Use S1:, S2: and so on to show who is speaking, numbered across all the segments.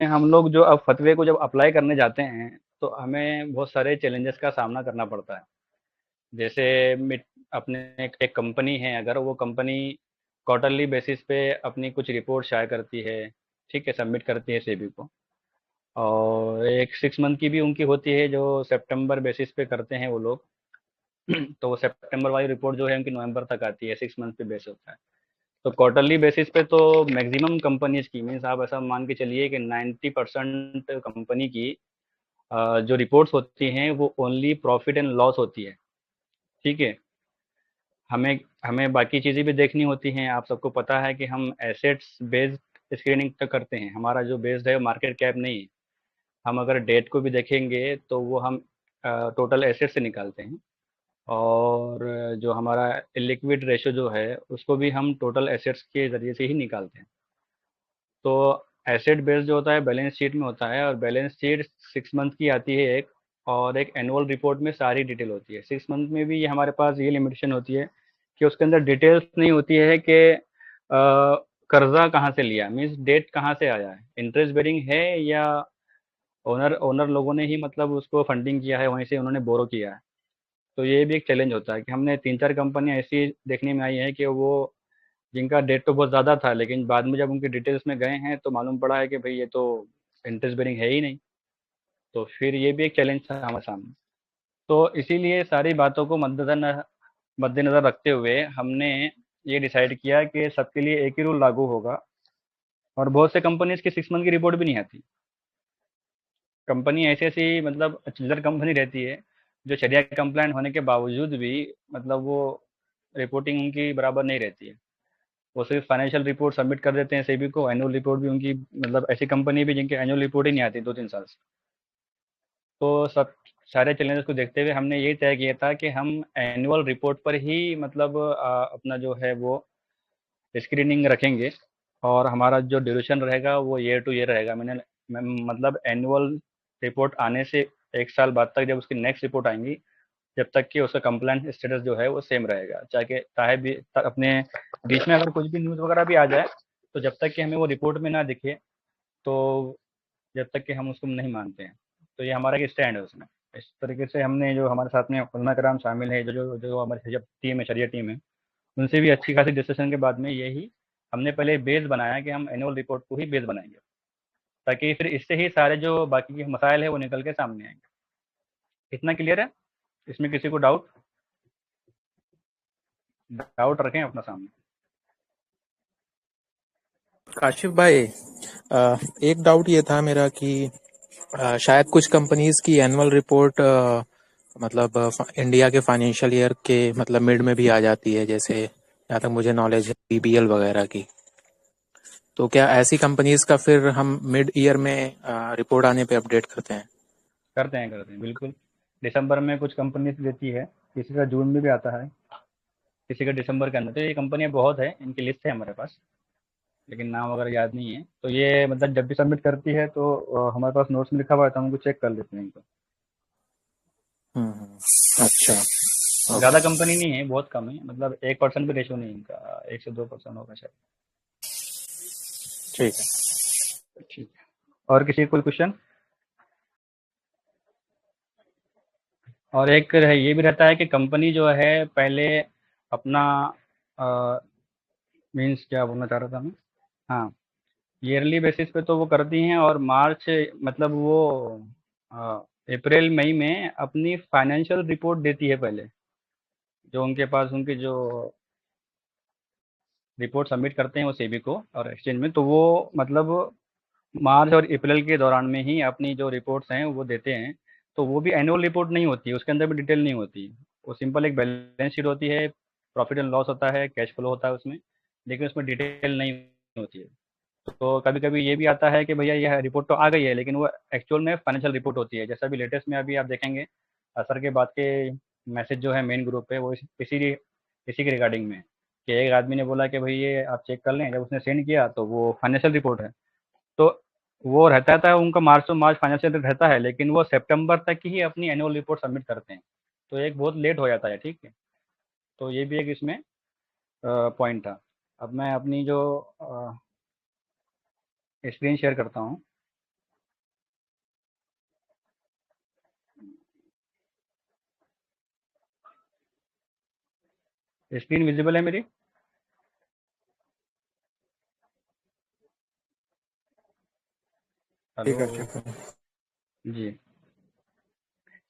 S1: हम लोग जो अब फतवे को जब अप्लाई करने जाते हैं तो हमें बहुत सारे चैलेंजेस का सामना करना पड़ता है। जैसे अपने एक कंपनी है, अगर वो कंपनी क्वार्टरली बेसिस पे अपनी कुछ रिपोर्ट शाये करती है, ठीक है, सबमिट करती है सेबी को। और एक 6 मंथ की भी उनकी होती है जो सितंबर बेसिस पे करते हैं वो लोग। तो वो सितंबर वाली रिपोर्ट जो है उनकी नवंबर तक आती है, 6 मंथ पे बेस होता है। तो क्वार्टरली बेसिस पे तो मैक्सिमम कंपनीज की, मीन्स आप ऐसा मान के चलिए कि 90% कंपनी की जो रिपोर्ट्स होती हैं वो ओनली प्रॉफिट एंड लॉस होती है, ठीक है। हमें हमें बाकी चीज़ें भी देखनी होती हैं। आप सबको पता है कि हम एसेट्स बेस्ड स्क्रीनिंग तो करते हैं, हमारा जो बेस्ड है मार्केट कैप नहीं है। हम अगर डेट को भी देखेंगे तो वो हम टोटल एसेट से निकालते हैं। और जो हमारा लिक्विड रेशो जो है उसको भी हम टोटल एसेट्स के ज़रिए से ही निकालते हैं। तो एसेट बेस्ड जो होता है बैलेंस शीट में होता है, और बैलेंस शीट 6 मंथ की आती है एक, और एक एनुअल रिपोर्ट में सारी डिटेल होती है। 6 मंथ में भी ये हमारे पास ये लिमिटेशन होती है कि उसके अंदर डिटेल्स नहीं होती है कि कर्जा कहाँ से लिया, मीन्स डेट कहाँ से आया है, इंटरेस्ट बेरिंग है या ओनर ओनर लोगों ने ही मतलब उसको फंडिंग किया है, वहीं से उन्होंने बोरो किया है। तो ये भी एक चैलेंज होता है कि हमने 3-4 कंपनियां ऐसी देखने में आई हैं कि वो जिनका डेट तो बहुत ज़्यादा था, लेकिन बाद में जब उनकी डिटेल्स में गए हैं तो मालूम पड़ा है कि भाई ये तो इंटरेस्ट बेरिंग है ही नहीं। तो फिर ये भी एक चैलेंज था हमारे सामने। तो इसीलिए सारी बातों को मद्देनज़र रखते हुए हमने ये डिसाइड किया कि सबके लिए एक ही रूल लागू होगा। और बहुत से कंपनीज की 6 मंथ की रिपोर्ट भी नहीं आती। कंपनी ऐसी ऐसी मतलब चिल्लर कंपनी रहती है जो शरिया कंप्लाइंट होने के बावजूद भी मतलब वो रिपोर्टिंग उनकी बराबर नहीं रहती है। वो सिर्फ फाइनेंशियल रिपोर्ट सबमिट कर देते हैं सेबी को, एनुअल रिपोर्ट भी उनकी, मतलब ऐसी कंपनी भी जिनकी एनुअल रिपोर्ट ही नहीं आती 2-3 साल से। तो सब सारे चैलेंजेस को देखते हुए हमने ये तय किया था कि हम एनुअल रिपोर्ट पर ही मतलब अपना जो है वो स्क्रीनिंग रखेंगे। और हमारा जो ड्यूरेशन रहेगा वो ईयर टू ईयर रहेगा। मतलब एनुअल रिपोर्ट आने से 1 साल बाद तक जब उसकी नेक्स्ट रिपोर्ट आएंगी, जब तक कि उसका कंप्लाइंट स्टेटस जो है वो सेम रहेगा, चाहे भी अपने बीच में अगर कुछ भी न्यूज़ वगैरह भी आ जाए, तो जब तक कि हमें वो रिपोर्ट में ना दिखे, तो जब तक कि हम उसको नहीं मानते हैं। तो ये हमारा एक स्टैंड है उसमें। इस तरीके से हमने, जो हमारे साथ में उलमा कराम शामिल है, जो जो जो हमारी टीम है, शरिया टीम है, उनसे भी अच्छी खासी डिस्कशन के बाद में यही हमने पहले बेस बनाया कि हम एनुअल रिपोर्ट को ही बेस बनाएंगे, ताकि फिर इससे ही सारे जो बाकी के मसाइल है वो निकल के सामने आएंगे। इतना क्लियर है? इसमें किसी को डाउट डाउट रखें अपना सामने।
S2: काशिफ भाई, एक डाउट ये था मेरा कि शायद कुछ कंपनीज की एनुअल रिपोर्ट मतलब इंडिया के फाइनेंशियल ईयर के मतलब मिड में भी आ जाती है, जैसे जहाँ तक मुझे नॉलेज है बीबीएल वगैरह की। तो क्या ऐसी कंपनीज का फिर हम मिड ईयर में रिपोर्ट आने पे अपडेट करते हैं?
S1: करते हैं बिल्कुल। दिसंबर में कुछ कंपनी देती है, किसी का जून में भी आता है, किसी का दिसंबर के अंदर। तो ये कंपनियां बहुत है, इनकी लिस्ट है हमारे पास, लेकिन नाम वगैरह याद नहीं है। तो ये मतलब जब भी सबमिट करती है तो हमारे पास नोट्स में लिखा हुआ है, तो हम उनको चेक कर लेते हैं इनको।
S2: हम्म। अच्छा।
S1: ज़्यादा
S2: ओके।
S1: कंपनी नहीं है, बहुत कम है, मतलब 1% भी रेशो नहीं है इनका, 1 से 2% होगा शायद।
S2: ठीक है।
S1: ठीक है। और किसी कोई क्वेश्चन? और एक ये भी रहता है कि कंपनी जो है पहले अपना मीन्स क्या बोलना चाह रहा था मैं, हाँ, ईयरली बेसिस पे तो वो करती हैं, और मार्च मतलब वो अप्रैल मई में अपनी फाइनेंशियल रिपोर्ट देती है पहले। जो उनके पास उनकी जो रिपोर्ट सबमिट करते हैं वो सेबी को और एक्सचेंज में, तो वो मतलब मार्च और अप्रैल के दौरान में ही अपनी जो रिपोर्ट्स हैं वो देते हैं। तो वो भी एनुअल रिपोर्ट नहीं होती है, उसके अंदर भी डिटेल नहीं होती। वो सिंपल एक बैलेंस शीट होती है, प्रॉफिट एंड लॉस होता है, कैश फ्लो होता है उसमें, लेकिन उसमें डिटेल नहीं होती है। तो कभी कभी ये भी आता है कि भैया यह रिपोर्ट तो आ गई है, लेकिन वो एक्चुअल में फाइनेंशियल रिपोर्ट होती है। जैसा अभी लेटेस्ट में अभी आप देखेंगे, असर के बाद के मैसेज जो है मेन ग्रुप पे, वो इसी के रिगार्डिंग में है, कि एक आदमी ने बोला कि भाई ये आप चेक कर लें। जब उसने सेंड किया तो वो फाइनेंशियल रिपोर्ट है। तो वो रहता था उनका मार्च टू मार्च फाइनेंशियल रहता है, लेकिन वो सितंबर तक ही अपनी एनुअल रिपोर्ट सबमिट करते हैं। तो एक बहुत लेट हो जाता है, ठीक है। तो ये भी एक इसमें पॉइंट था। अब मैं अपनी जो स्क्रीन शेयर करता हूँ। स्क्रीन विजिबल है मेरी?
S2: ठीक
S1: हेलो?
S2: है, ठीक है।
S1: जी।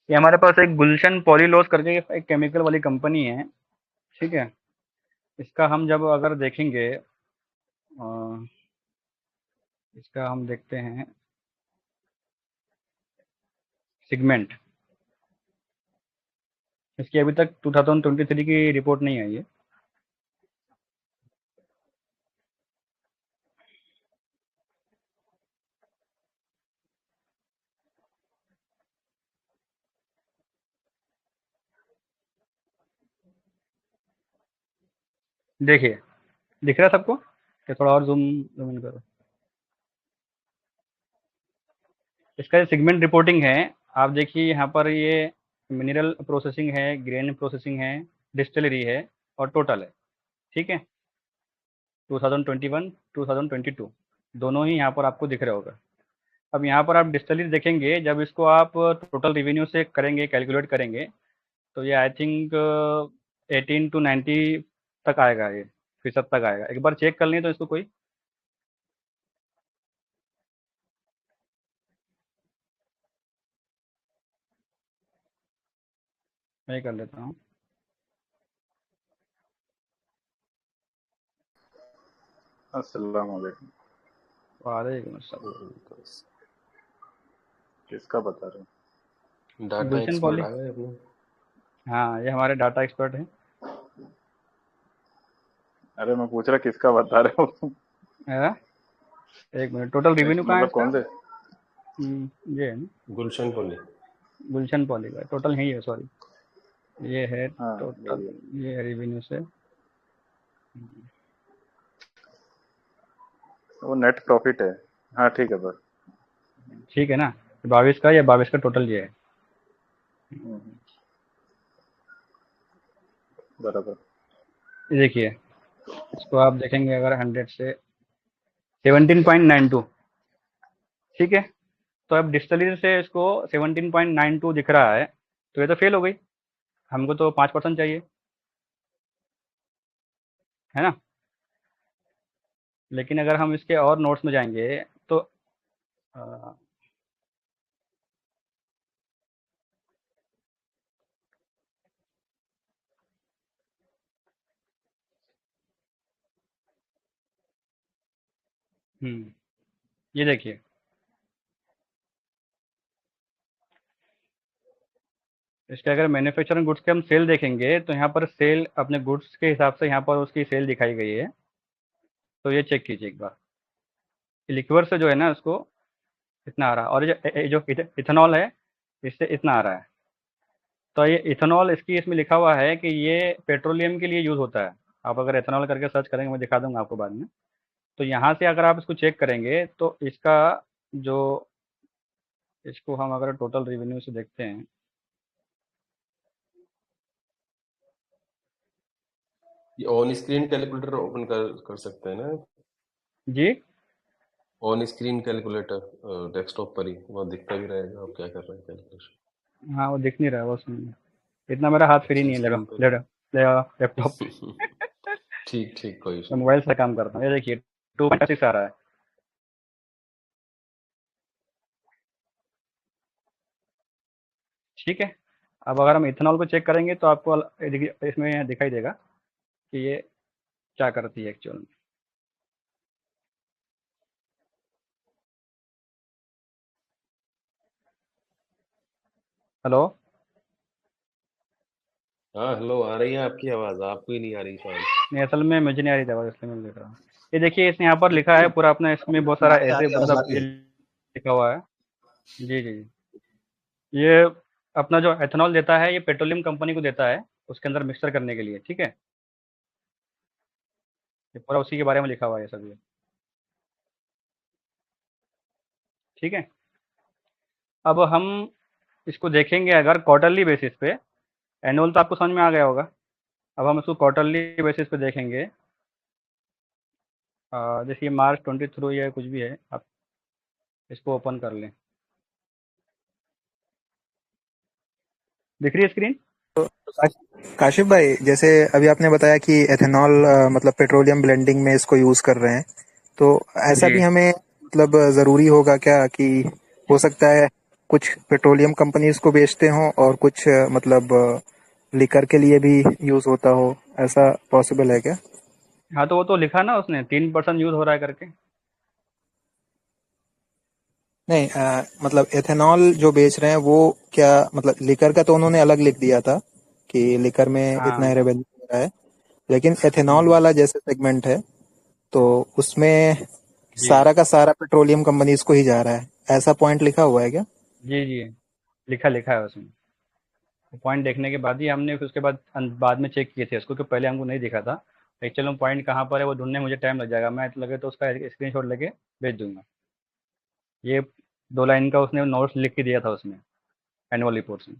S1: ये हमारे पास एक गुलशन पॉलीलोज करके एक केमिकल वाली कंपनी है, ठीक है? इसका हम जब अगर देखेंगे, इसका हम देखते हैं सेगमेंट। इसकी अभी तक 2023 की रिपोर्ट नहीं आई है। देखिए, दिख रहा है सबको? क्या थोड़ा और जूम जूम इन करो? इसका जो सेगमेंट रिपोर्टिंग है, आप देखिए यहाँ पर ये मिनरल प्रोसेसिंग है, ग्रेन प्रोसेसिंग है, डिस्टिलरी है और टोटल है, ठीक है? 2021, 2022 दोनों ही यहाँ पर आपको दिख रहा होगा। अब यहाँ पर आप डिस्टिलरी देखेंगे, जब इसको आप टोटल रेवेन्यू से करेंगे, कैलकुलेट करेंगे, तो ये आई थिंक 18 to 90 तक आएगा, ये फीसद तक आएगा। एक बार चेक कर लें तो इसको कोई, मैं कर लेता हूँ।
S3: अस्सलाम वालेकुम।
S1: वालेकुम अस्सलाम।
S3: किसका बता रहे हो?
S4: डाटा
S1: गुलशन
S4: एक्सपर्ट
S1: पॉली,
S4: आ गए अपने।
S1: हाँ ये हमारे डाटा एक्सपर्ट हैं।
S3: अरे मैं पूछ रहा किसका बता रहे हो?
S1: हाँ, एक मिनट, टोटल रेवेन्यू कहाँ है
S3: मतलब
S1: इसका?
S3: कौन से?
S1: ये है ना,
S4: गुलशन पॉली।
S1: गुलशन पॉली का टोटल है, ये सॉरी, ये है
S3: हाँ
S1: टोटल,
S3: यही है।
S1: ये है रेवेन्यू से।
S3: वो नेट प्रॉफिट है। हाँ ठीक है बस।
S1: ठीक है ना, 22 का, या 22 का टोटल ये है।
S3: हम्म, बराबर।
S1: ये देखिए, इसको आप देखेंगे अगर 100 से 17.92, ठीक है? तो अब डिस्टिलरी से इसको 17.92 दिख रहा है, तो ये तो फेल हो गई। हमको तो 5% चाहिए, है ना? लेकिन अगर हम इसके और नोट्स में जाएंगे तो अ, ये देखिए, इसके अगर मैन्युफैक्चरिंग गुड्स के हम सेल देखेंगे, तो यहाँ पर सेल अपने गुड्स के हिसाब से यहाँ पर उसकी सेल दिखाई गई है। तो ये चेक कीजिए एक बार, लिक्वर से जो है ना, उसको इतना आ रहा है, और ये जो इथेनॉल है, इससे इतना आ रहा है। तो ये इथेनॉल, इसकी इसमें लिखा हुआ है कि ये पेट्रोलियम के लिए यूज़ होता है। आप अगर इथेनॉल करके सर्च करेंगे, मैं दिखा दूंगा आपको बाद में। तो यहाँ से अगर आप इसको चेक करेंगे, तो इसका जो, इसको हम अगर टोटल रेवेन्यू से देखते हैं,
S4: ये ऑन स्क्रीन कैलकुलेटर ओपन कर सकते हैं ना?
S1: जी।
S4: ऑन स्क्रीन कैलकुलेटर डेस्कटॉप पर ही वहाँ दिखता भी रहेगा आप क्या कर रहे हैं कैलकुलेशन।
S1: हाँ, वो दिख नहीं रहा है वो उसमें, इतना मेरा हाथ फ्री
S4: अच्छा
S1: नहीं है
S4: स्क्रीन पर।
S1: लैपटॉप पे।
S4: ठीक ठीक, कोई इशू
S1: मैं
S4: नहीं।
S1: मोबाइल से काम करता हूँ। ये देखिए 2.6 आ रहा है, ठीक है? अब अगर हम इथेनॉल को चेक करेंगे, तो आपको इसमें दिखाई देगा कि ये क्या करती है एक्चुअल में। हेलो?
S4: हाँ हेलो, आ रही है आपकी आवाज़, आपको ही नहीं आ रही शायद।
S1: नहीं, असल में मुझे नहीं आ रही थी आवाज़, इसलिए मैं देख रहा हूँ। ये देखिए, इसने यहाँ पर लिखा है पूरा अपना, इसमें बहुत सारा
S5: आ
S1: ऐसे
S5: रही है, आवाज आ
S1: मतलब
S5: रही
S1: ये
S5: है।
S1: लिखा हुआ है। जी जी जी। ये अपना जो एथेनॉल देता है, ये पेट्रोलियम कंपनी को देता है, उसके अंदर मिक्सर करने के लिए, ठीक है? ये पूरा उसी के बारे में लिखा हुआ है सब ये, ठीक है? अब हम इसको देखेंगे अगर क्वार्टरली बेसिस पे, एनुअल तो आपको समझ में आ गया होगा। अब हम इसको क्वार्टरली बेसिस पे देखेंगे। देखिए मार्च 23 या कुछ भी है, आप इसको ओपन कर लें। दिख रही है स्क्रीन?
S2: काशिफ भाई, जैसे अभी आपने बताया कि एथेनॉल मतलब पेट्रोलियम ब्लेंडिंग में इसको यूज कर रहे हैं, तो ऐसा
S1: जी
S2: भी हमें मतलब जरूरी होगा क्या कि हो सकता है कुछ पेट्रोलियम कंपनीज को बेचते हों और कुछ मतलब लिकर के लिए भी यूज होता हो, ऐसा पॉसिबल है क्या?
S1: हाँ, तो वो तो लिखा ना उसने 3% यूज हो रहा है करके।
S2: नहीं, मतलब एथेनॉल जो बेच रहे हैं वो क्या, मतलब लिकर का तो उन्होंने अलग लिख दिया था कि लिकर में इतना
S1: हाँ।
S2: रेवेन्यू हो रहा है, लेकिन एथेनॉल
S1: हम्म,
S2: वाला जैसे सेगमेंट है तो उसमें
S1: जी
S2: सारा का सारा पेट्रोलियम कंपनीज को ही जा रहा है, ऐसा पॉइंट लिखा हुआ है क्या?
S1: जी जी, लिखा लिखा है उसमें। पॉइंट देखने के बाद ही हमने फिर उसके बाद बाद में चेक किए थे उसको, कि पहले हमको नहीं दिखा था। एक्चुअली पॉइंट कहाँ पर है वो ढूंढने में मुझे टाइम लग जाएगा, मैं लगे तो उसका स्क्रीनशॉट लेके भेज दूंगा। ये 2 लाइन का उसने नोट्स लिख के दिया था उसमें, एनुअल रिपोर्ट्स में।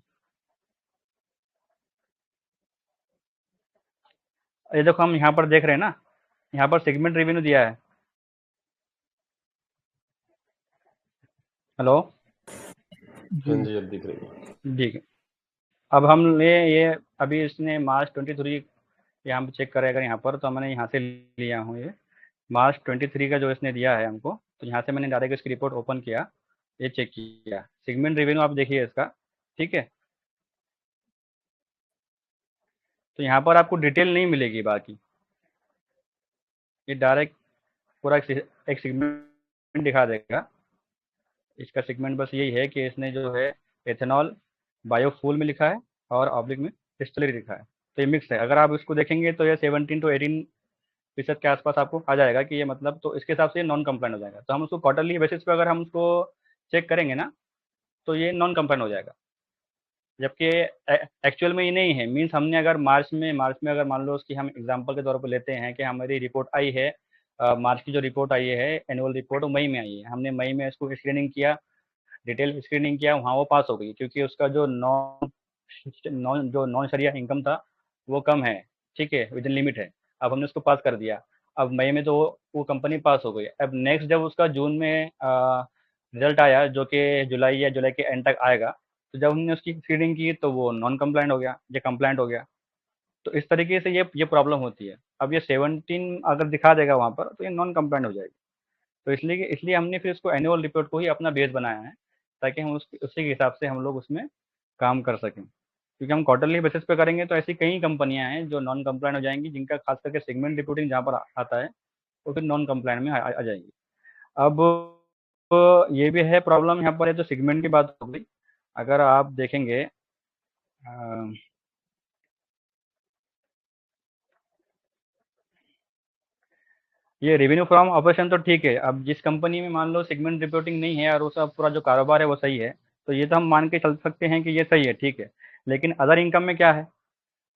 S1: ये देखो हम यहाँ पर देख रहे हैं ना, यहाँ पर सेगमेंट रेवेन्यू दिया है। हेलो।
S4: हाँ
S2: जी।
S4: जी, अब दिख रही है।
S1: ठीक है। अब हम ये अभी इसने मार्च 23 यहाँ पे चेक करेगा यहाँ पर, तो मैंने यहाँ से लिया हूँ ये मार्च 23 का जो इसने दिया है हमको, तो यहाँ से मैंने डायरेक्ट इसकी रिपोर्ट ओपन किया, ये चेक किया सेगमेंट रेवेन्यू, आप देखिए इसका। ठीक है, तो यहाँ पर आपको डिटेल नहीं मिलेगी बाकी, ये डायरेक्ट पूरा एक सेगमेंट दिखा देगा। इसका सेगमेंट बस यही है कि इसने जो है एथेनॉल बायोफ्यूल में लिखा है और ऑब्लिक में डिस्टिलरी लिखा है, तो ये मिक्स है। अगर आप इसको देखेंगे तो ये 17 to 18% के आसपास आपको आ जाएगा कि ये मतलब, तो इसके हिसाब से ये नॉन कंप्लाइंट हो जाएगा। तो हम उसको क्वार्टरली बेसिस पे अगर हम उसको चेक करेंगे ना, तो ये नॉन कंप्लाइंट हो जाएगा। जबकि एक्चुअल में ये नहीं है, मीन्स हमने अगर मार्च में अगर मान लो उसकी हम एग्जांपल के तौर पर लेते हैं कि हमारी रिपोर्ट आई है, मार्च की जो रिपोर्ट आई है एनुअल रिपोर्ट, वो मई में आई है, हमने मई में इसको स्क्रीनिंग किया, डिटेल स्क्रीनिंग किया, वहाँ वो पास हो गई, क्योंकि उसका जो नॉन शरिया इनकम था वो कम है, ठीक है, विद इन लिमिट है। अब हमने उसको पास कर दिया, अब मई में तो वो कंपनी पास हो गई। अब नेक्स्ट जब उसका जून में रिजल्ट आया, जो कि जुलाई या जुलाई के एंड तक आएगा, तो जब हमने उसकी स्क्रीनिंग की तो वो नॉन कंप्लाइंट हो गया, ये कंप्लाइंट हो गया। तो इस तरीके से ये प्रॉब्लम होती है। अब ये 17 अगर दिखा देगा वहाँ पर, तो ये नॉन कंप्लाइंट हो जाएगी। तो इसलिए इसलिए हमने फिर इसको एनुअल रिपोर्ट को ही अपना बेस बनाया है, ताकि हम उसी के हिसाब से हम लोग उसमें काम कर सकें। क्योंकि हम क्वार्टरली बेसिस पे करेंगे तो ऐसी कई कंपनियां हैं जो नॉन कंप्लाइंट हो जाएंगी, जिनका खास करके सेगमेंट रिपोर्टिंग जहाँ पर आता है वो फिर नॉन कंप्लाइंट में आ जाएगी। अब ये भी है प्रॉब्लम यहाँ पर, है तो सेगमेंट की बात हो गई। अगर आप देखेंगे ये रेवेन्यू फ्रॉम ऑपरेशन तो ठीक है। अब जिस कंपनी में मान लो सेगमेंट रिपोर्टिंग नहीं है और उसका पूरा जो कारोबार है वो सही है, तो ये तो हम मान के चल सकते हैं कि ये सही है, ठीक है। लेकिन अदर इनकम में क्या है,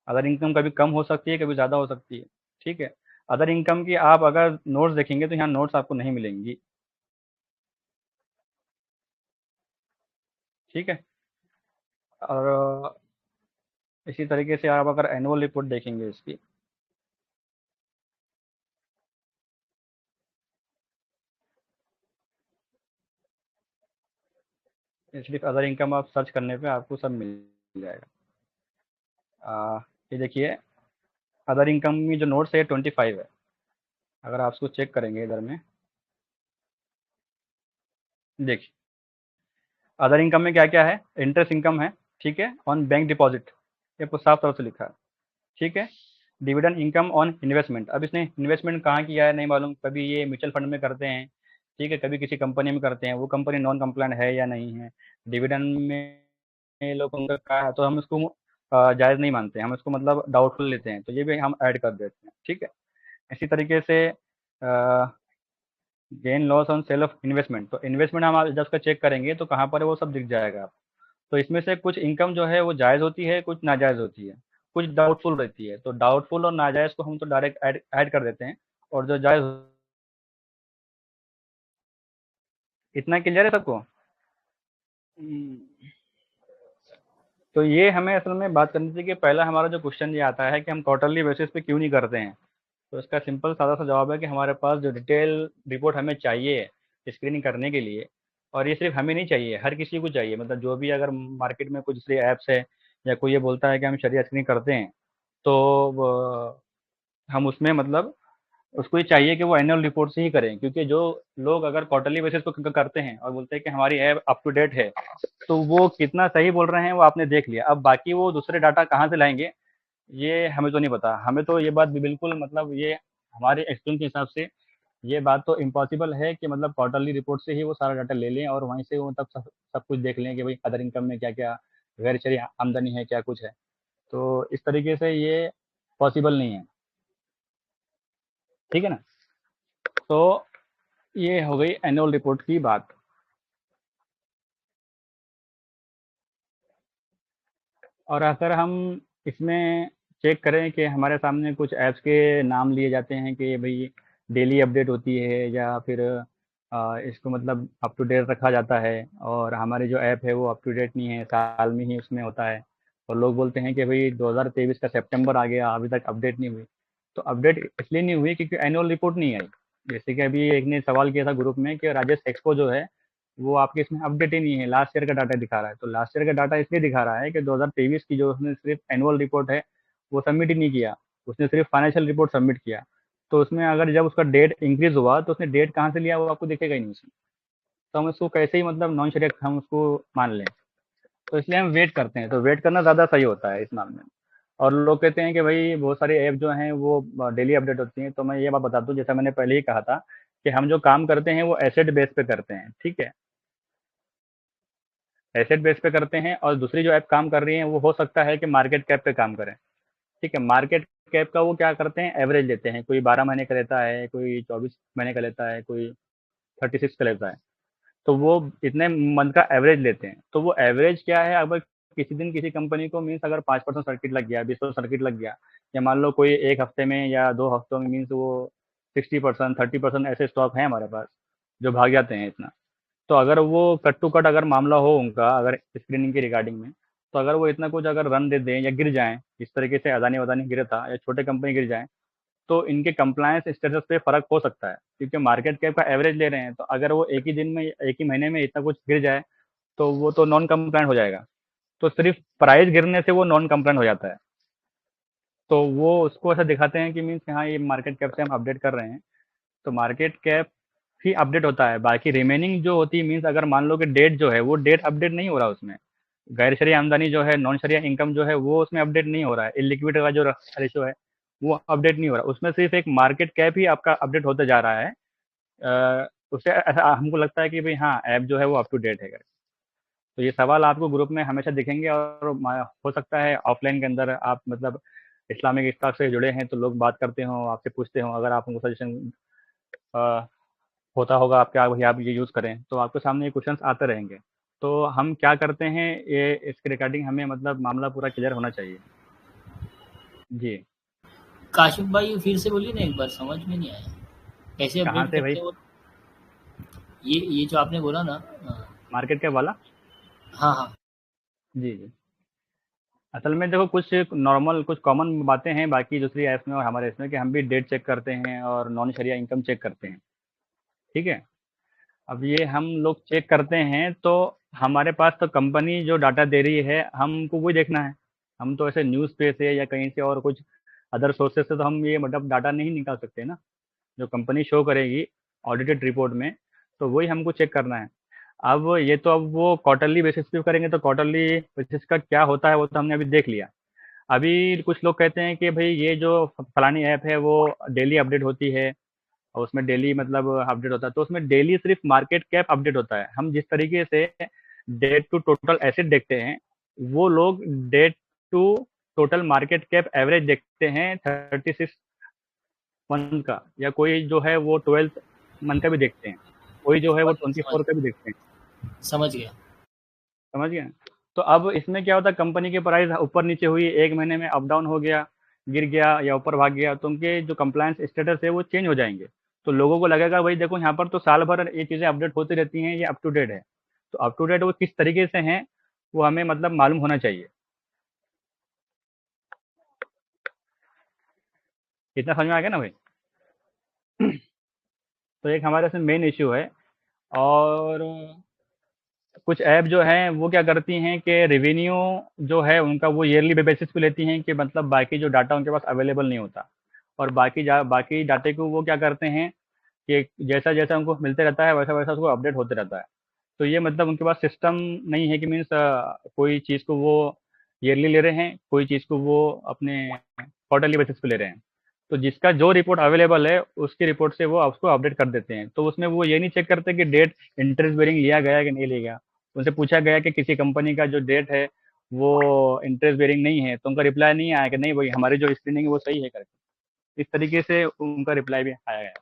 S1: अदर इनकम कभी कम हो सकती है, कभी ज़्यादा हो सकती है, ठीक है। अदर इनकम की आप अगर नोट्स देखेंगे तो यहाँ नोट्स आपको नहीं मिलेंगी, ठीक है। और इसी तरीके से आप अगर एनुअल रिपोर्ट देखेंगे इसकी, सिर्फ अदर इनकम आप सर्च करने पे आपको सब मिल जाएगा। ये देखिए, अदर इनकम में जो नोट्स है 25 है। अगर आप उसको चेक करेंगे इधर में, देखिए अदर इनकम में क्या क्या है, इंटरेस्ट इनकम है, ठीक है, ऑन बैंक डिपॉजिट, ये आपको साफ तौर से लिखा है, ठीक है। डिविडेंड इनकम ऑन इन्वेस्टमेंट, अब इसने इन्वेस्टमेंट कहाँ किया है नहीं मालूम, कभी ये म्यूचुअल फंड में करते हैं, ठीक है, कभी किसी कंपनी में करते हैं, वो कंपनी नॉन कंप्लाइंट है या नहीं है। डिविडेंड में लोग उनका क्या है, तो हम इसको जायज़ नहीं मानते, हम इसको मतलब डाउटफुल लेते हैं, तो ये भी हम ऐड कर देते हैं, ठीक है। इसी तरीके से gain loss on sale of investment, तो इन्वेस्टमेंट हम जब उसका चेक करेंगे तो कहाँ पर है वो सब दिख जाएगा आपको। तो इसमें से कुछ इनकम जो है वो जायज़ होती है, कुछ नाजायज़ होती है, कुछ डाउटफुल रहती है। तो डाउटफुल और नाजायज़ को हम तो डायरेक्ट ऐड कर देते हैं, और जो जायज़, इतना क्लियर है सबको? तो ये हमें असल में बात करनी चाहिए कि पहला हमारा जो क्वेश्चन ये आता है कि हम क्वार्टरली बेसिस पे क्यों नहीं करते हैं। तो इसका सिंपल सादा सा जवाब है कि हमारे पास जो डिटेल रिपोर्ट हमें चाहिए स्क्रीनिंग करने के लिए, और ये सिर्फ हमें नहीं चाहिए, हर किसी को चाहिए, मतलब जो भी अगर मार्केट में कुछ दूसरे ऐप्स है या कोई ये बोलता है कि हम शरिया स्क्रीनिंग करते हैं, तो हम उसमें मतलब उसको ये चाहिए कि वो एनुअल रिपोर्ट से ही करें, क्योंकि जो लोग अगर क्वार्टरली बेसिस पे करते हैं और बोलते हैं कि हमारी ऐप अप टू डेट है, तो वो कितना सही बोल रहे हैं वो आपने देख लिया। अब बाकी वो दूसरे डाटा कहाँ से लाएंगे, ये हमें तो नहीं पता। हमें तो ये बात भी बिल्कुल मतलब ये हमारे एक्सपीरियंस के हिसाब से ये बात तो इम्पॉसिबल है कि मतलब क्वार्टरली रिपोर्ट से ही वो सारा डाटा ले लें और वहीं से वो तब सब कुछ देख लें कि भाई अदर इनकम में क्या क्या गैर शरई आमदनी है, क्या कुछ है। तो इस तरीके से ये पॉसिबल नहीं है, ठीक है ना। तो ये हो गई एनुअल रिपोर्ट की बात। और अगर हम इसमें चेक करें कि हमारे सामने कुछ ऐप्स के नाम लिए जाते हैं कि भाई डेली अपडेट होती है या फिर इसको मतलब अप टू डेट रखा जाता है, और हमारी जो ऐप है वो अप टू डेट नहीं है, साल में ही उसमें होता है, और लोग बोलते हैं कि भाई 2023 का सितंबर आ गया अभी तक अपडेट नहीं हुई। तो अपडेट इसलिए नहीं हुई क्योंकि एनुअल रिपोर्ट नहीं आई। जैसे कि अभी एक ने सवाल किया था ग्रुप में कि राजेश एक्सपो जो है वो आपके इसमें अपडेट ही नहीं है, लास्ट ईयर का डाटा दिखा रहा है। तो लास्ट ईयर का डाटा इसलिए दिखा रहा है कि 2023 की जो उसने सिर्फ एनुअल रिपोर्ट है वो सबमिट ही नहीं किया, उसने सिर्फ फाइनेंशियल रिपोर्ट सबमिट किया। तो उसमें अगर जब उसका डेट इंक्रीज हुआ तो उसने डेट कहाँ से लिया वो आपको दिखेगा ही नहीं उसमें। तो हम उसको कैसे ही मतलब नॉन शेरियत हम उसको मान लें। तो इसलिए हम वेट करते हैं, तो वेट करना ज़्यादा सही होता है इस मामले में। और लोग कहते हैं कि भाई बहुत सारी ऐप जो हैं वो डेली अपडेट होती हैं, तो मैं ये बात बता दूं, जैसा मैंने पहले ही कहा था कि हम जो काम करते हैं वो एसेट बेस पे करते हैं, ठीक है। एसेट बेस पे करते हैं, और दूसरी जो ऐप काम कर रही है वो हो सकता है कि मार्केट कैप पे काम करें, ठीक है। मार्केट कैप का वो क्या करते हैं, एवरेज लेते हैं, कोई 12 महीने का लेता है, कोई 24 महीने का लेता है, कोई 36 का लेता है। तो वो इतने मंथ का एवरेज लेते हैं। तो वो एवरेज क्या है, अगर किसी दिन किसी कंपनी को मीन्स अगर 5% सर्किट लग गया, 20% सर्किट लग गया, या मान लो कोई एक हफ्ते में या 2 हफ्तों में मीन्स वो 60% 30% ऐसे स्टॉक हैं हमारे पास जो भाग जाते हैं इतना। तो अगर वो कट टू कट अगर मामला हो उनका अगर स्क्रीनिंग के रिगार्डिंग में, तो अगर वो इतना कुछ अगर रन दे दें या गिर जाएं, इस तरीके से अदानी वदानी गिरा था या छोटे कंपनी गिर जाएं, तो इनके कंप्लायंस स्टेटस पे फर्क हो सकता है, क्योंकि मार्केट कैप का एवरेज ले रहे हैं। तो अगर वो एक ही दिन में एक ही महीने में इतना कुछ गिर जाए तो वो तो नॉन कंप्लायंट हो जाएगा। तो सिर्फ प्राइस गिरने से वो नॉन कंप्लायंट हो जाता है। तो वो उसको ऐसा दिखाते हैं कि मीन्स हाँ ये मार्केट कैप से हम अपडेट कर रहे हैं। तो मार्केट कैप ही अपडेट होता है, बाकी रिमेनिंग जो होती है मीन्स अगर मान लो कि डेट जो है वो डेट अपडेट नहीं हो रहा उसमें, गैर शरई आमदनी जो है, नॉन शरई इनकम जो है वो उसमें अपडेट नहीं हो रहा है, इलिक्विड का जो रेशो है वो अपडेट नहीं हो रहा, उसमें सिर्फ एक मार्केट कैप ही आपका अपडेट होता जा रहा है। उससे ऐसा हमको लगता है कि भाई हाँ ऐप जो है वो अप टू डेट है। तो ये सवाल आपको ग्रुप में हमेशा दिखेंगे, और हो सकता है ऑफलाइन के अंदर आप मतलब इस्लामिक स्टॉक से जुड़े हैं तो लोग बात करते हो, आपसे पूछते हो, अगर आप उनको सजेशन होता होगा आपके, आप भैया आप ये यूज़ करें, तो आपके सामने ये क्वेश्चंस आते रहेंगे। तो हम क्या करते हैं, ये इसके रिगार्डिंग हमें मतलब मामला पूरा क्लियर होना चाहिए। जी।
S5: काशिफ भाई फिर से बोलिए ना, एक बार समझ में नहीं आया कैसे
S1: कहाँ
S5: अपडेट
S1: से भाई?
S5: करते हो। ये जो आपने बोला ना,
S1: मार्केट के वाला?
S5: हाँ हाँ।
S1: जी जी। असल में देखो कुछ नॉर्मल कुछ कॉमन बातें हैं बाकी दूसरी ऐप्स में और हमारे इसमें, कि हम भी डेट चेक करते हैं और नॉन शरिया इनकम चेक करते हैं, ठीक है। अब ये हम लोग चेक करते हैं तो हमारे पास तो कंपनी जो डाटा दे रही है हमको वही देखना है। हम तो ऐसे न्यूज़ पे से या कहीं से और कुछ अदर सोर्सेज से तो हम ये मतलब डाटा नहीं निकाल सकते ना। जो कंपनी शो करेगी ऑडिटेड रिपोर्ट में, तो वही हमको चेक करना है। अब ये तो अब वो क्वार्टरली बेसिस पे करेंगे, तो क्वार्टरली बेसिस का क्या होता है वो तो हमने अभी देख लिया। अभी कुछ लोग कहते हैं कि भाई ये जो फलानी ऐप है वो डेली अपडेट होती है, और उसमें डेली मतलब अपडेट होता है, तो उसमें डेली सिर्फ मार्केट कैप अपडेट होता है। हम जिस तरीके से डेट टू टोटल एसेट देखते हैं, वो लोग debt to total market cap average देखते हैं 36 मंथ का, या कोई जो है वो 12 मंथ का भी देखते हैं, कोई जो है वो
S5: समझ
S1: 24 का भी देखते हैं।
S5: समझ गया।
S1: समझ गए? तो अब इसमें क्या होता है, कंपनी की प्राइस ऊपर नीचे हुई, एक महीने में अप डाउन हो गया, गिर गया या ऊपर भाग गया, तो उनके जो कंप्लायंस स्टेटस है वो चेंज हो जाएंगे। तो लोगों को लगेगा भाई देखो यहाँ पर तो साल भर ये चीज़ें अपडेट होती रहती हैं, ये अप टू डेट है। तो अप टू डेट वो किस तरीके से हैं वो हमें मतलब मालूम होना चाहिए। इतना समझ में आ गया ना भाई? तो एक हमारे इसमें मेन इश्यू है। और कुछ ऐप जो हैं वो क्या करती हैं कि रेवेन्यू जो है उनका वो ईयरली बेसिस पे लेती हैं कि मतलब बाकी जो डाटा उनके पास अवेलेबल नहीं होता, और बाकी डाटे को वो क्या करते हैं कि जैसा जैसा उनको मिलते रहता है वैसा वैसा उसको अपडेट होते रहता है। तो ये मतलब उनके पास सिस्टम नहीं है कि मीन्स कोई चीज़ को वो ईयरली ले रहे हैं, कोई चीज़ को वो अपने क्वार्टरली बेसिस पे ले रहे हैं। तो जिसका जो रिपोर्ट अवेलेबल है उसकी रिपोर्ट से वो उसको अपडेट कर देते हैं। तो उसमें वो ये नहीं चेक करते कि डेट इंटरेस्ट बेरिंग लिया गया है कि नहीं लिया गया। उनसे पूछा गया कि किसी कंपनी का जो डेट है वो इंटरेस्ट बेरिंग नहीं है, तो उनका रिप्लाई नहीं आया कि नहीं भाई हमारी जो स्क्रीनिंग है वो सही है करके। इस तरीके से उनका रिप्लाई भी आया गया।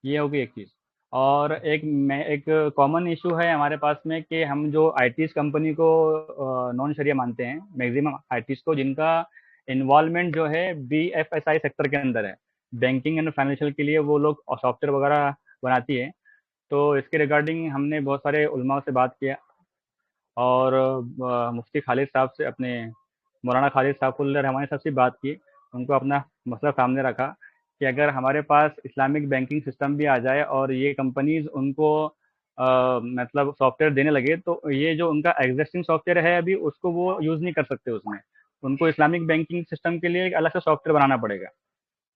S1: ये होगी एक चीज़। और एक कॉमन इशू है हमारे पास में कि हम जो आईटीज कंपनी को नॉन शरिया मानते हैं, मैक्सिमम आईटीज को जिनका इन्वॉल्वमेंट जो है बीएफएसआई सेक्टर के अंदर है, बैंकिंग एंड फाइनेंशियल के लिए वो लोग सॉफ्टवेयर वगैरह बनाती है। तो इसके रिगार्डिंग हमने बहुत सारे उलमा से बात किया, और मुफ्ती खालिद साहब से, अपने मौलाना खालिद साहब रहमानी साहब से बात की। उनको अपना मसला सामने रखा कि अगर हमारे पास इस्लामिक बैंकिंग सिस्टम भी आ जाए और ये कंपनीज उनको मतलब सॉफ्टवेयर देने लगे, तो ये जो उनका एग्जिस्टिंग सॉफ्टवेयर है अभी उसको वो यूज़ नहीं कर सकते उसमें। उनको इस्लामिक बैंकिंग सिस्टम के लिए एक अलग से सॉफ्टवेयर बनाना पड़ेगा।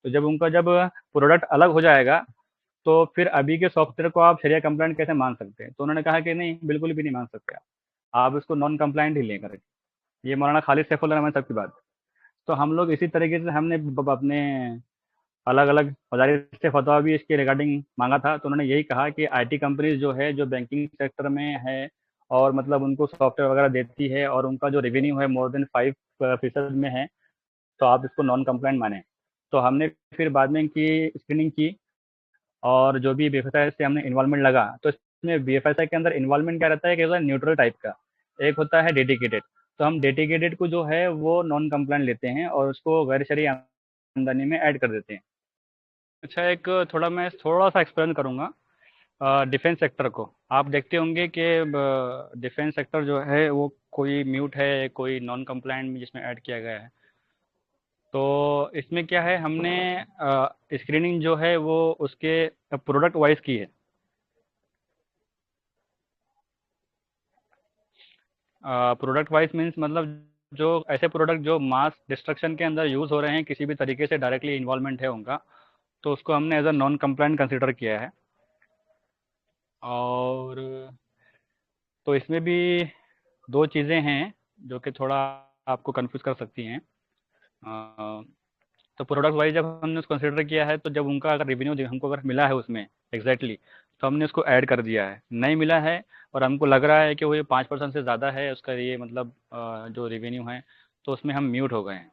S1: तो जब प्रोडक्ट अलग हो जाएगा तो फिर अभी के सॉफ्टवेयर को आप शरिया कंप्लाइंट कैसे मान सकते हैं? तो उन्होंने कहा कि नहीं, बिल्कुल भी नहीं मान सकते आप इसको नॉन कंप्लाइंट ही लें करके। ये मौलाना खालिद सैफुल्लाह रहमान साहब की बात। तो हम लोग इसी तरीके से हमने अपने अलग अलग मदारिस से फतवा भी इसके रिगार्डिंग मांगा था। तो उन्होंने यही कहा कि आईटी कंपनीज जो है जो बैंकिंग सेक्टर में है और मतलब उनको सॉफ्टवेयर वगैरह देती है और उनका जो रेवेन्यू है मोर देन 5% में है, तो आप इसको नॉन कंप्लाइंट माने। तो हमने फिर बाद में की स्क्रीनिंग की, और जो भी बीएफएसआई से हमने इन्वॉल्वमेंट लगा, तो इसमें बीएफएसआई के अंदर इन्वॉल्वमेंट क्या रहता है कि न्यूट्रल टाइप का, एक होता है डेडिकेटेड। तो हम डेडिकेटेड को जो है वो नॉन कंप्लाइंट लेते हैं और उसको गैर शरई आमदनी में ऐड कर देते हैं। अच्छा, एक मैं थोड़ा सा एक्सप्लेन करूँगा डिफेंस सेक्टर को। आप देखते होंगे कि डिफेंस सेक्टर जो है वो कोई म्यूट है, कोई नॉन कंप्लाइंट में जिसमें ऐड किया गया है। तो इसमें क्या है, हमने स्क्रीनिंग जो है वो उसके प्रोडक्ट वाइज की है। प्रोडक्ट वाइज मीन्स मतलब जो ऐसे प्रोडक्ट जो मास डिस्ट्रक्शन के अंदर यूज़ हो रहे हैं, किसी भी तरीके से डायरेक्टली इन्वॉल्वमेंट है उनका, तो उसको हमने as a non compliant consider किया है। और तो इसमें भी दो चीज़ें हैं जो कि थोड़ा आपको कंफ्यूज कर सकती हैं। तो प्रोडक्ट वाइज जब हमने उसको कंसिडर किया है, तो जब उनका अगर रेवेन्यू हमको अगर मिला है उसमें एग्जैक्टली, तो हमने उसको ऐड कर दिया है। नहीं मिला है और हमको लग रहा है कि वो ये 5% से ज़्यादा है उसका ये मतलब जो रेवेन्यू है, तो उसमें हम म्यूट हो गए हैं।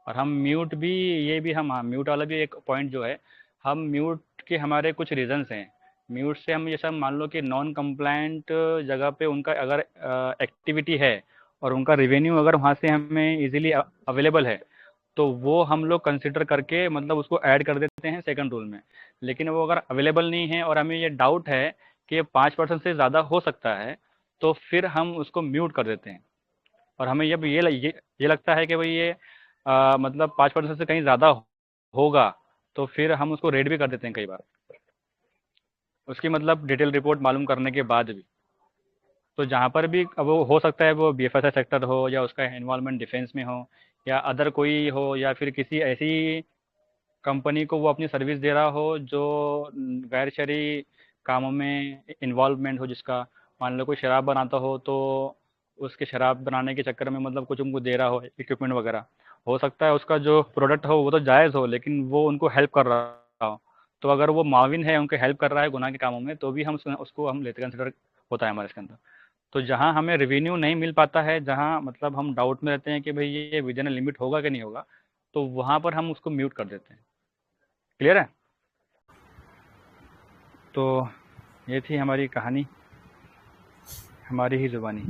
S1: और हम म्यूट भी, ये भी हम, हाँ, म्यूट वाला भी एक पॉइंट जो है, हम म्यूट के हमारे कुछ रीजंस हैं। म्यूट से हम जैसा मान लो कि नॉन कंप्लायंट जगह पे उनका अगर एक्टिविटी है और उनका रेवेन्यू अगर वहाँ से हमें इजीली अवेलेबल है, तो वो हम लोग कंसिडर करके मतलब उसको ऐड कर देते हैं सेकंड रूल में। लेकिन वो अगर अवेलेबल नहीं है और हमें ये डाउट है कि ये 5% से ज़्यादा हो सकता है, तो फिर हम उसको म्यूट कर देते हैं। और हमें ये लगता है कि भाई ये मतलब 5% से कहीं ज़्यादा होगा, तो फिर हम उसको रेड भी कर देते हैं कई बार, उसकी मतलब डिटेल रिपोर्ट मालूम करने के बाद भी। तो जहाँ पर भी अब वो हो सकता है, वो बीएफएसआई सेक्टर हो या उसका इन्वॉल्वमेंट डिफेंस में हो या अदर कोई हो, या फिर किसी ऐसी कंपनी को वो अपनी सर्विस दे रहा हो जो गैर शरई कामों में इन्वॉल्वमेंट हो, जिसका मान लो कोई शराब बनाता हो तो उसके शराब बनाने के चक्कर में मतलब कुछ उनको दे रहा हो इक्विपमेंट वगैरह, हो सकता है उसका जो प्रोडक्ट हो वो तो जायज़ हो लेकिन वो उनको हेल्प कर रहा हो। तो अगर वो माविन है, उनको हेल्प कर रहा है गुनाह के कामों में, तो भी हम उसको हम लेते कंसिडर होता है हमारे इसके अंदर। तो जहाँ हमें रेवेन्यू नहीं मिल पाता है, जहाँ मतलब हम डाउट में रहते हैं कि भाई ये विदिन लिमिट होगा कि नहीं होगा, तो वहाँ पर हम उसको म्यूट कर देते हैं। क्लियर है? तो ये थी हमारी कहानी, हमारी ही ज़ुबानी।